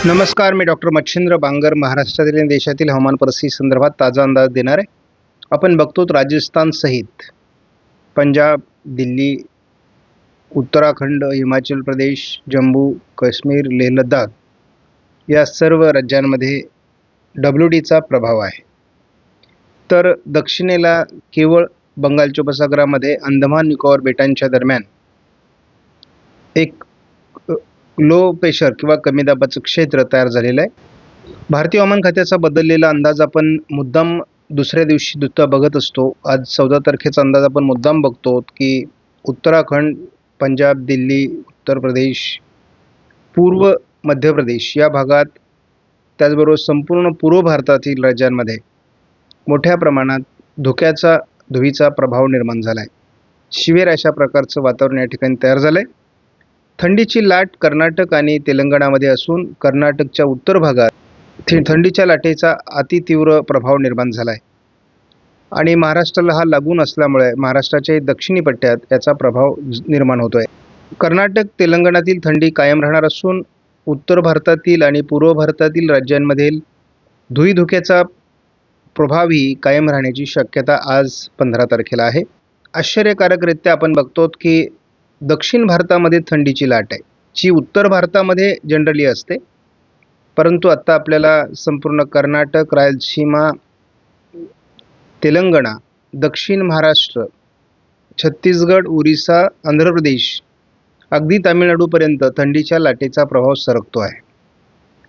नमस्कार, मी डॉक्टर मच्छिंद्र बांगर महाराष्ट्रातील आणि देशातील हवामान परिस्थिती संदर्भात ताजा अंदाज देणार आहे. आपण बघतो राजस्थान सहित पंजाब, दिल्ली, उत्तराखंड, हिमाचल प्रदेश, जम्मू काश्मीर, लेह लडाख या सर्व राज्यांमध्ये WDचा प्रभाव आहे. तर दक्षिणेला केवळ बंगालच्या उपसागरामध्ये अंदमान निकोबार बेटांच्या दरम्यान एक लो प्रेशर किंवा कमी दाबाचं क्षेत्र तयार झालेलं आहे. भारतीय हवामान खात्याचा बदललेला अंदाज आपण मुद्दाम दुसऱ्या दिवशी बघत असतो. आज 14 तारखेचा अंदाज आपण मुद्दाम बघतो की उत्तराखंड, पंजाब, दिल्ली, उत्तर प्रदेश, पूर्व मध्य प्रदेश या भागात, त्याचबरोबर संपूर्ण पूर्व भारतातील राज्यांमध्ये मोठ्या प्रमाणात धुवीचा प्रभाव निर्माण झाला आहे. शिवेर अशा प्रकारचं वातावरण या ठिकाणी तयार झालं आहे. थंडीची लाट कर्नाटक आणि तेलंगणामध्ये असून कर्नाटकच्या उत्तर भागात थंडीच्या लाटेचा अतितीव्र प्रभाव निर्माण झाला आहे आणि महाराष्ट्राला हा लागून असल्यामुळे महाराष्ट्राच्या दक्षिणी पट्ट्यात याचा प्रभाव निर्माण होतो आहे. कर्नाटक, तेलंगणातील थंडी कायम राहणार असून उत्तर भारतातील आणि पूर्व भारतातील राज्यांमधील धुक्याचा प्रभावही कायम राहण्याची शक्यता आज 15 तारखेला आहे. आश्चर्यकारकरित्या आपण बघतो की दक्षिण भारतामध्ये थंडीची लाट आहे, जी उत्तर भारतामध्ये जनरली असते, परंतु आता आपल्याला संपूर्ण कर्नाटक, रायलसीमा, तेलंगणा, दक्षिण महाराष्ट्र, छत्तीसगड, ओरिसा, आंध्र प्रदेश, अगदी तामिळनाडूपर्यंत थंडीच्या लाटेचा प्रभाव सरकतो आहे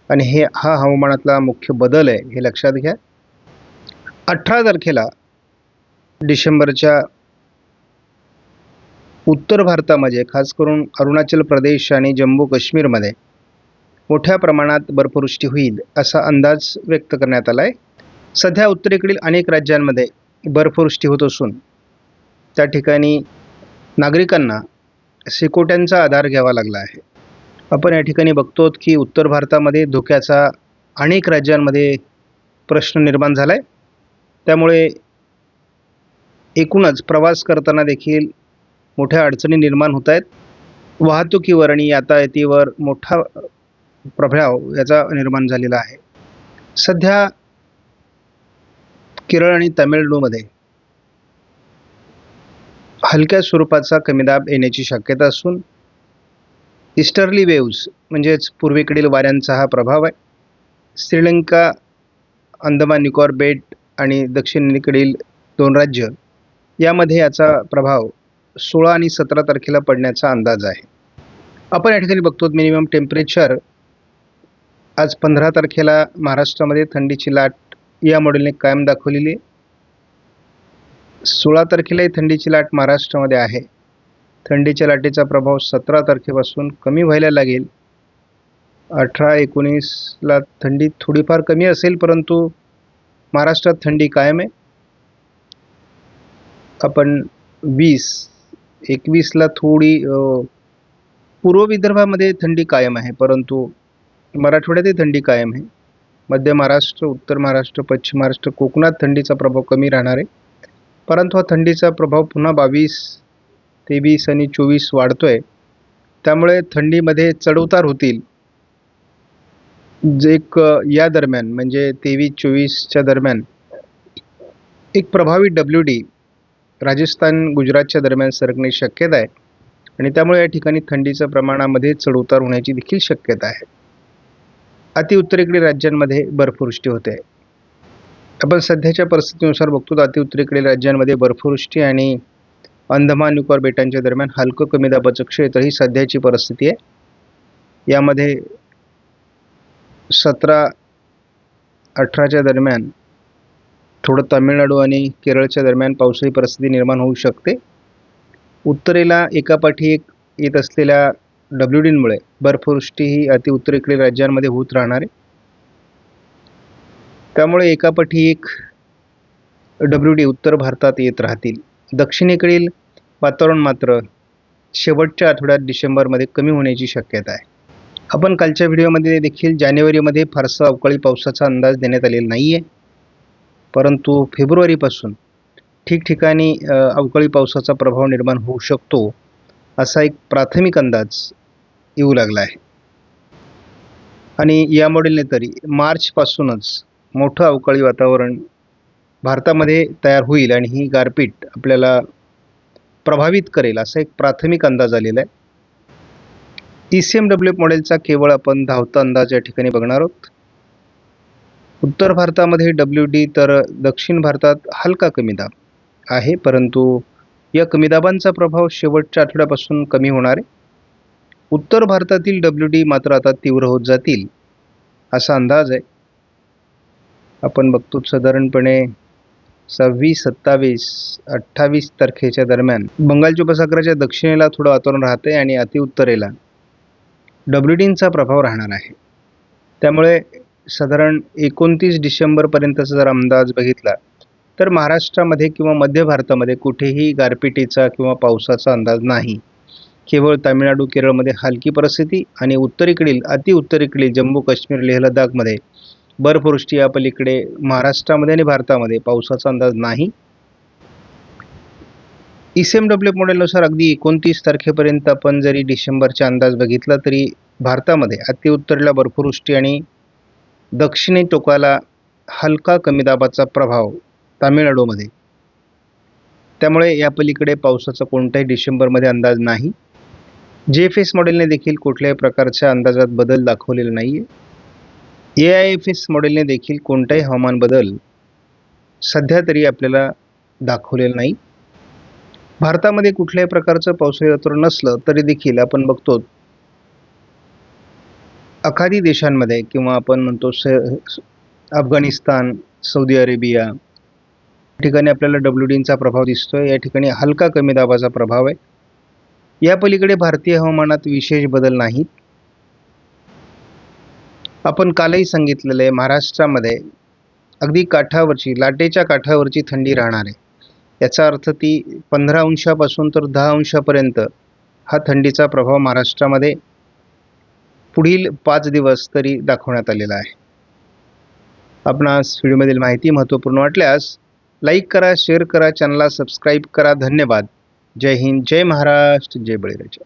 आणि हा हवामानातला मुख्य बदल आहे, हे लक्षात घ्या. 18 तारखेला डिसेंबरच्या उत्तर भारतामध्ये, खास करून अरुणाचल प्रदेश आणि जम्मू काश्मीरमध्ये मोठ्या प्रमाणात बर्फवृष्टी होईल असा अंदाज व्यक्त करण्यात आला आहे. सध्या उत्तरेकडील अनेक राज्यांमध्ये बर्फवृष्टी होत असून त्या ठिकाणी नागरिकांना शेकोट्यांचा आधार घ्यावा लागला आहे. आपण या ठिकाणी बघतो की उत्तर भारतामध्ये धोक्याचा अनेक राज्यांमध्ये प्रश्न निर्माण झाला आहे. त्यामुळे एकूणच प्रवास करताना देखील मोठ्या अडचणी निर्माण होत आहेत. वाहतुकीवर आणि यातायातीवर मोठा प्रभाव याचा निर्माण झालेला आहे. सध्या केरळ आणि तामिळनाडूमध्ये हलक्या स्वरूपाचा कमी दाब येण्याची शक्यता असून ईस्टर्ली वेव्ज म्हणजेच पूर्वेकडील वाऱ्यांचा हा प्रभाव आहे. श्रीलंका, अंदमान निकोबार बेट आणि दक्षिणेकडील 2 राज्य यामध्ये याचा प्रभाव 16 आणि 17 तारखेला पडण्याचा अंदाज आहे. आपण या ठिकाणी बघतो मिनिमम टेम्परेचर आज 15 तारखेला महाराष्ट्रामध्ये थंडीची लाट या मॉडेलने कायम दाखवलेली आहे. 16 तारखेलाही थंडीची लाट महाराष्ट्रामध्ये आहे. थंडीच्या लाटेचा प्रभाव 17 तारखेपासून कमी व्हायला लागेल. 18-19ला थंडी थोडीफार कमी असेल, परंतु महाराष्ट्रात थंडी कायम आहे. आपण 20-21ला थोडी पूर्व विदर्भामध्ये थंडी कायम आहे, परंतु मराठवाड्यातही थंडी कायम आहे. मध्य महाराष्ट्र, उत्तर महाराष्ट्र, पश्चिम महाराष्ट्र, कोकणात थंडीचा प्रभाव कमी राहणार आहे, परंतु हा थंडीचा प्रभाव पुन्हा 22, 23 आणि 24 वाढतो आहे. त्यामुळे थंडीमध्ये चढउतार होतील. या दरम्यान म्हणजे 23-24च्या दरम्यान एक प्रभावी WD राजस्थान, गुजरातच्या दरम्यान सरकण्याची शक्यता आहे आणि त्यामुळे या ठिकाणी थंडीच्या प्रमाणामध्ये चढउतार होण्याची देखील शक्यता आहे. अति उत्तरेकडील राज्यांमध्ये बर्फवृष्टी होते. आपण सध्याच्या परिस्थितीनुसार बघतो तर अति उत्तरेकडील राज्यांमध्ये बर्फवृष्टी आणि अंदमान निकोबार बेटांच्या दरम्यान हलकं कमी दाबाचं क्षेत्र ही सध्याची परिस्थिती आहे. यामध्ये 17-18च्या दरम्यान थोडं तामिळनाडू आणि केरळच्या दरम्यान पावसाळी परिस्थिती निर्माण होऊ शकते. उत्तरेला एकापाठी एक येत असलेल्या WDमुळे बर्फवृष्टी ही अति उत्तरेकडील राज्यांमध्ये होत राहणार आहे. त्यामुळे एकापाठी एक WD उत्तर भारतात येत राहतील. दक्षिणेकडील वातावरण मात्र शेवटच्या आठवड्यात डिसेंबरमध्ये कमी होण्याची शक्यता आहे. आपण कालच्या व्हिडिओमध्ये देखील जानेवारीमध्ये फारसा अवकाळी पावसाचा अंदाज देण्यात आलेला नाही आहे, परंतु फेब्रुवारीपासून ठिकठिकाणी अवकाळी पावसाचा प्रभाव निर्माण होऊ शकतो असा एक प्राथमिक अंदाज येऊ लागला आहे. आणि या मॉडेलने तरी मार्चपासूनच मोठं अवकाळी वातावरण भारतामध्ये तयार होईल आणि ही गारपीट आपल्याला प्रभावित करेल असा एक प्राथमिक अंदाज आलेला आहे. ECMWF मॉडेलचा केवळ आपण धावता अंदाज या ठिकाणी बघणार आहोत. उत्तर भारतामध्ये WD तर दक्षिण भारतात हलका कमी दाब आहे, परंतु या कमी दाबांचा प्रभाव शेवटच्या आठवड्यापासून कमी होणार आहे. उत्तर भारतातील WD मात्र आता तीव्र होत जातील असा अंदाज आहे. आपण बघतो साधारणपणे 26, 27, 28 तारखेच्या दरम्यान बंगालच्या उपसागराच्या दक्षिणेला थोडं वातावरण राहते आणि अतिउत्तरेला WDचा प्रभाव राहणार आहे. त्यामुळे साधारण 29 डिसेंबरपर्यंतचा जर अंदाज बघितला तर महाराष्ट्रामध्ये किंवा मध्य भारतामध्ये कुठेही गारपिटीचा किंवा पावसाचा अंदाज नाही. केवळ तामिळनाडू, केरळमध्ये हलकी परिस्थिती आणि उत्तरेकडील अतिउत्तरेकडील जम्मू काश्मीर, लेह लडाखमध्ये बर्फवृष्टी, या पलीकडे महाराष्ट्रामध्ये आणि भारतामध्ये पावसाचा अंदाज नाही. ECMWF मॉडेलनुसार अगदी 29 तारखेपर्यंत आपण जरी डिसेंबरचा अंदाज बघितला तरी भारतामध्ये अतिउत्तरेला बर्फवृष्टी आणि दक्षिणी टोकाला हलका कमी दाबाचा प्रभाव तामिळनाडूमध्ये. त्यामुळे या पलीकडे पावसाचा कोणताही डिसेंबरमध्ये अंदाज नाही. JFS मॉडेलने देखील कुठल्याही प्रकारच्या अंदाजात बदल दाखवलेला नाही आहे. AIFS मॉडेलने देखील कोणताही हवामान बदल सध्या तरी आपल्याला दाखवलेला नाही. भारतामध्ये कुठल्याही प्रकारचं पावसाळी वातावरण नसलं तरी देखील आपण बघतो आखाती देशांमध्ये किंवा आपण म्हणतो अफगाणिस्तान, सौदी अरेबिया या ठिकाणी आपल्याला WDचा प्रभाव दिसतोय. या ठिकाणी हलका कमी दाबाचा प्रभाव आहे. या पलीकडे भारतीय हवामानात विशेष बदल नाहीत. आपण कालही सांगितलेलं आहे, महाराष्ट्रामध्ये अगदी काठावरची, लाटेच्या काठावरची थंडी राहणार आहे. याचा अर्थ ती 15 अंशापासून तर 10 अंशापर्यंत हा थंडीचा प्रभाव महाराष्ट्रामध्ये पुढील 5 दिवस तरी दाखवण्यात आलेला आहे. आपणास व्हिडिओमधील माहिती महत्त्वपूर्ण वाटल्यास लाईक करा, शेअर करा, चॅनलला सबस्क्राईब करा. धन्यवाद. जय हिंद, जय महाराष्ट्र, जय बळीराजा.